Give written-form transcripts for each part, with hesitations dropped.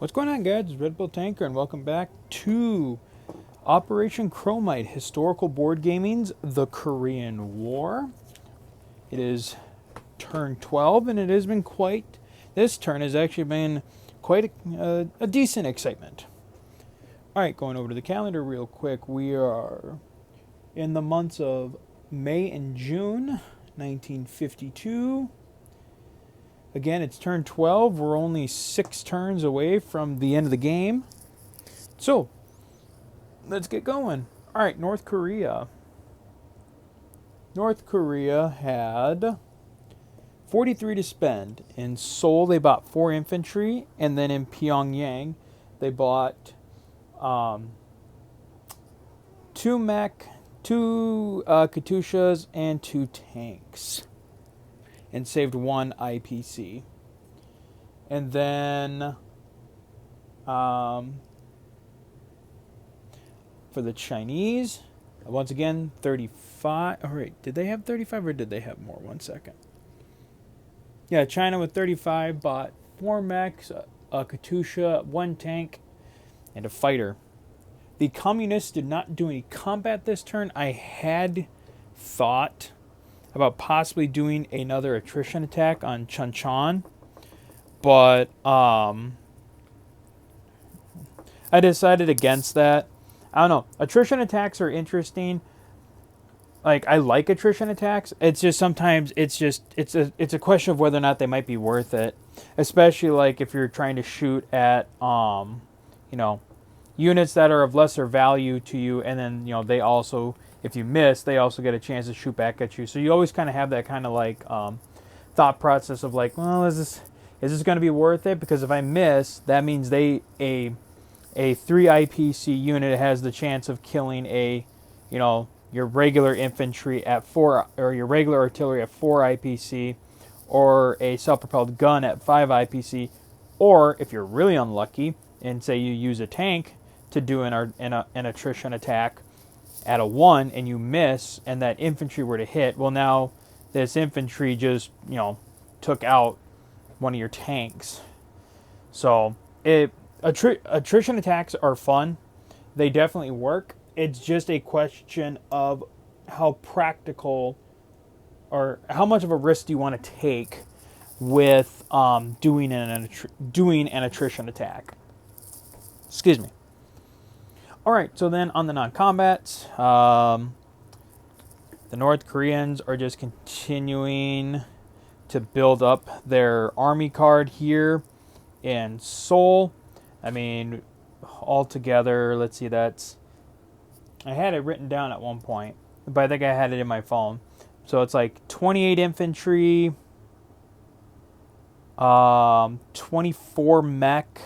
What's going on, guys? It's Red Bull Tanker, and welcome back to Operation Chromite, Historical Board Gaming's The Korean War. It is turn 12, and it has been this turn has actually been quite a decent excitement. Alright, going over to the calendar real quick. We are in the months of May and June, 1952. Again, it's turn 12. We're only 6 turns away from the end of the game. So, let's get going. All right, North Korea. North Korea had 43 to spend. In Seoul, they bought 4 infantry. And then in Pyongyang, they bought 2 mech, 2 Katyushas, and 2 tanks. And saved 1 IPC. And then for the Chinese, once again, 35. Oh, wait, did they have 35 or did they have more? 1 second. Yeah, China with 35 bought 4 mechs, a Katyusha, 1 tank, and a fighter. The communists did not do any combat this turn. I had thought about possibly doing another attrition attack on Chuncheon, but I decided against that. I don't know. Attrition attacks are interesting. Like, I like attrition attacks. It's just sometimes it's a question of whether or not they might be worth it, especially like if you're trying to shoot at units that are of lesser value to you, and then they also, if you miss, they also get a chance to shoot back at you. So you always kind of have that kind of like thought process of like, well, is this going to be worth it? Because if I miss, that means a 3 IPC unit has the chance of killing your regular infantry at 4, or your regular artillery at 4 IPC, or a self-propelled gun at 5 IPC, or if you're really unlucky and say you use a tank to do an attrition attack at a 1 and you miss and that infantry were to hit, well, now this infantry just took out one of your tanks. So attrition attacks are fun. They definitely work. It's just a question of how practical or how much of a risk do you want to take with doing an attrition attack. Excuse me. All right, so then on the non-combats, the North Koreans are just continuing to build up their army card here in Seoul. I mean, altogether, let's see, I had it written down at one point, but I think I had it in my phone. So it's like 28 infantry, 24 mech.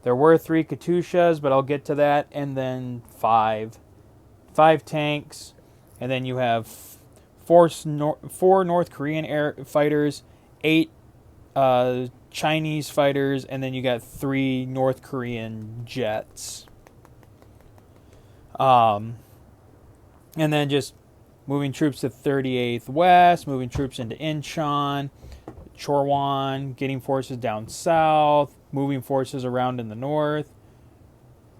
There were 3 Katyushas, but I'll get to that. And then 5 tanks. And then you have 4 North Korean air fighters, 8 Chinese fighters, and then you got 3 North Korean jets. And then just moving troops to 38th West, moving troops into Incheon, Chorwan, getting forces down south, moving forces around in the north.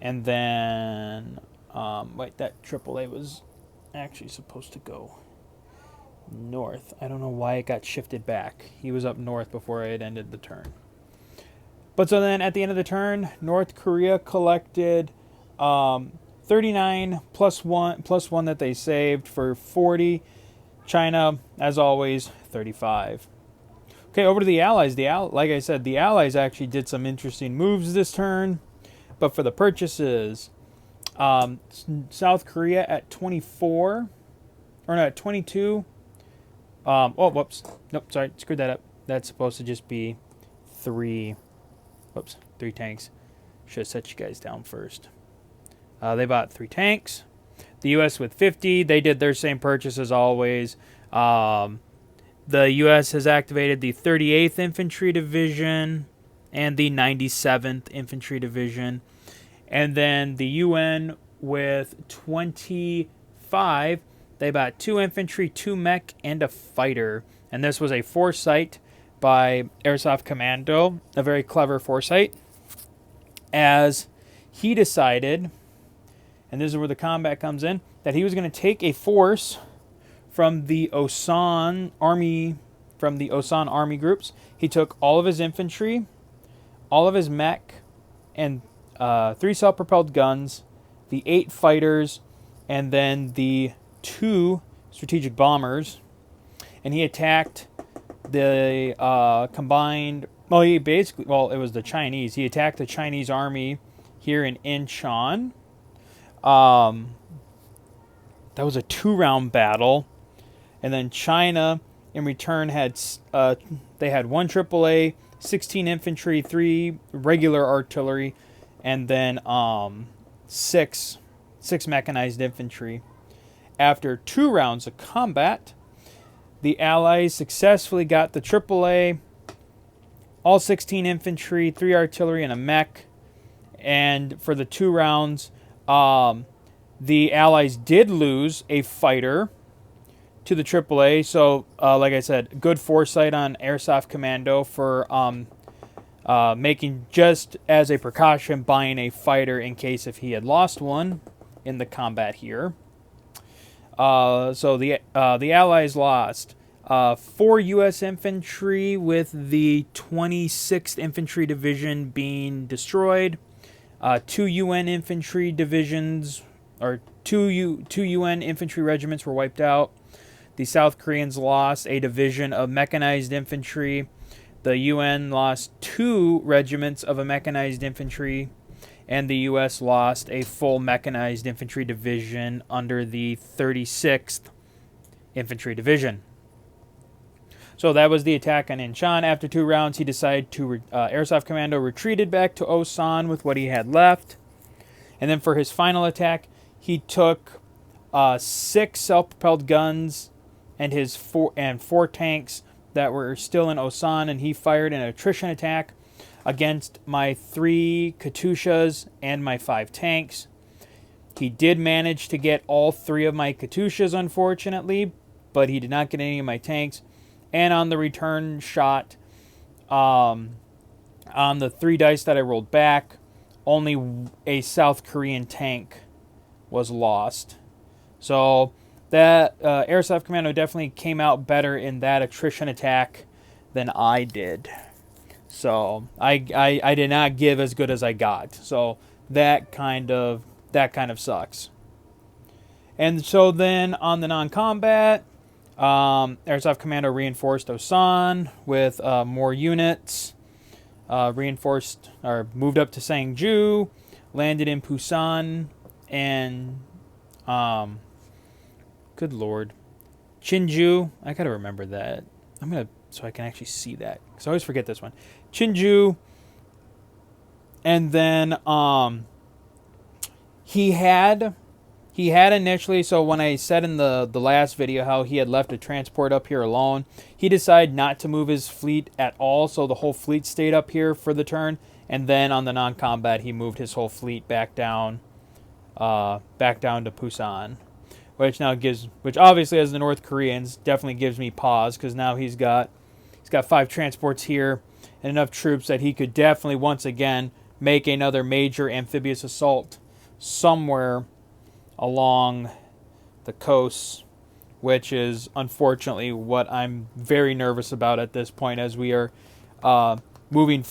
And then, that AAA was actually supposed to go north. I don't know why it got shifted back. He was up north before it ended the turn. But so then at the end of the turn, North Korea collected 39 plus 1 that they saved for 40. China, as always, 35. Okay, over to the Allies. Like I said, the Allies actually did some interesting moves this turn. But for the purchases, South Korea at 24, or no, at 22. Whoops. Nope, sorry, screwed that up. That's supposed to just be 3 tanks. Should have set you guys down first. They bought 3 tanks. The U.S. with 50. They did their same purchase as always. The U.S. has activated the 38th Infantry Division and the 97th Infantry Division. And then the UN with 25. They bought 2 infantry, 2 mech, and a fighter. And this was a foresight by Airsoft Commando. A very clever foresight. as he decided, and this is where the combat comes in, that he was going to take a force from the Osan army, groups. He took all of his infantry, all of his mech, and 3 self-propelled guns, the 8 fighters, and then the 2 strategic bombers, and he attacked the combined. Well, it was the Chinese. He attacked the Chinese army here in Incheon. That was a 2-round battle, and then China in return had they had 1 AAA, 16 infantry, 3 regular artillery, and then 6 mechanized infantry. After 2 rounds of combat, the Allies successfully got the AAA, all 16 infantry, 3 artillery, and a mech. And for the 2 rounds, the Allies did lose a fighter to the AAA. So, like I said, good foresight on Airsoft Commando for making, just as a precaution, buying a fighter in case if he had lost one in the combat here. So the Allies lost 4 U.S. infantry, with the 26th Infantry Division being destroyed. 2 UN infantry divisions, or 2 UN infantry regiments were wiped out. The South Koreans lost a division of mechanized infantry. The UN lost 2 regiments of a mechanized infantry. And the U.S. lost a full mechanized infantry division under the 36th Infantry Division. So that was the attack on Incheon. After 2 rounds, he decided to Airsoft Commando retreated back to Osan with what he had left. And then for his final attack, he took 6 self-propelled guns and his 4 tanks that were still in Osan, and he fired an attrition attack against my 3 Katyushas and my 5 tanks. He did manage to get all 3 of my Katyushas, unfortunately, but he did not get any of my tanks. And on the return shot, on the 3 dice that I rolled back, only a South Korean tank was lost. So that Airsoft Commando definitely came out better in that attrition attack than I did. So I did not give as good as I got. So that kind of sucks. And so then on the non-combat, Airsoft Commando reinforced Osan with more units. Reinforced or moved up to Sangju, landed in Busan, and good lord, Chinju. I gotta remember that. So I can actually see that, because I always forget this one. Chinju, and then he had initially, so when I said in the last video how he had left a transport up here alone, he decided not to move his fleet at all, so the whole fleet stayed up here for the turn, and then on the non-combat he moved his whole fleet back down to Busan, which obviously, as the North Koreans, definitely gives me pause, because now he's got 5 transports here and enough troops that he could definitely once again make another major amphibious assault somewhere along the coast, which is unfortunately what I'm very nervous about at this point, as we are moving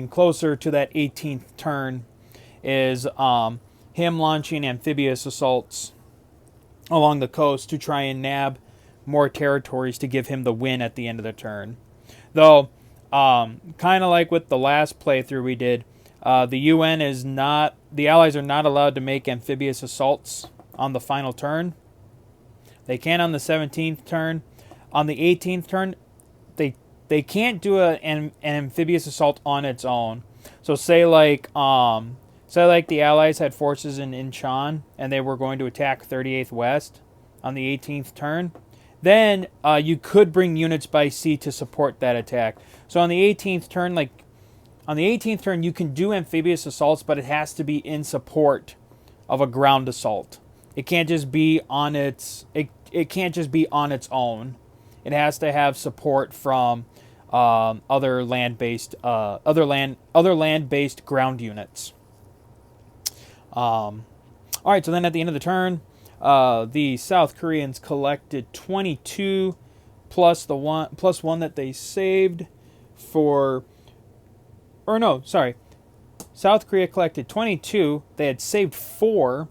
closer to that 18th turn, is him launching amphibious assaults along the coast to try and nab more territories to give him the win at the end of the turn. Though, kind of like with the last playthrough we did, the Allies are not allowed to make amphibious assaults on the final turn. They can on the 17th turn. On the 18th turn, they can't do an amphibious assault on its own. So say like the Allies had forces in Incheon and they were going to attack 38th West on the 18th turn, then you could bring units by sea to support that attack. So on the 18th turn, you can do amphibious assaults, but it has to be in support of a ground assault. It can't just be on its own. It has to have support from other land-based ground units. All right, so then at the end of the turn, the South Koreans collected 22 plus one that they saved for, or no, sorry. South Korea collected 22. They had saved 4,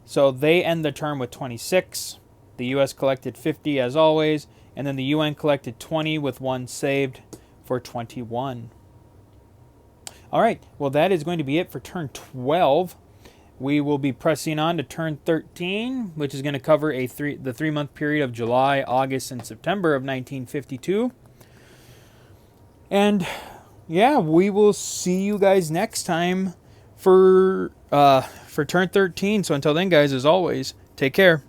so they end the turn with 26. The U.S. collected 50 as always, and then the UN collected 20 with 1 saved for 21. All right, well, that is going to be it for turn 12. We will be pressing on to turn 13, which is going to cover the 3-month period of July, August, and September of 1952. And yeah, we will see you guys next time for turn 13. So until then, guys, as always, take care.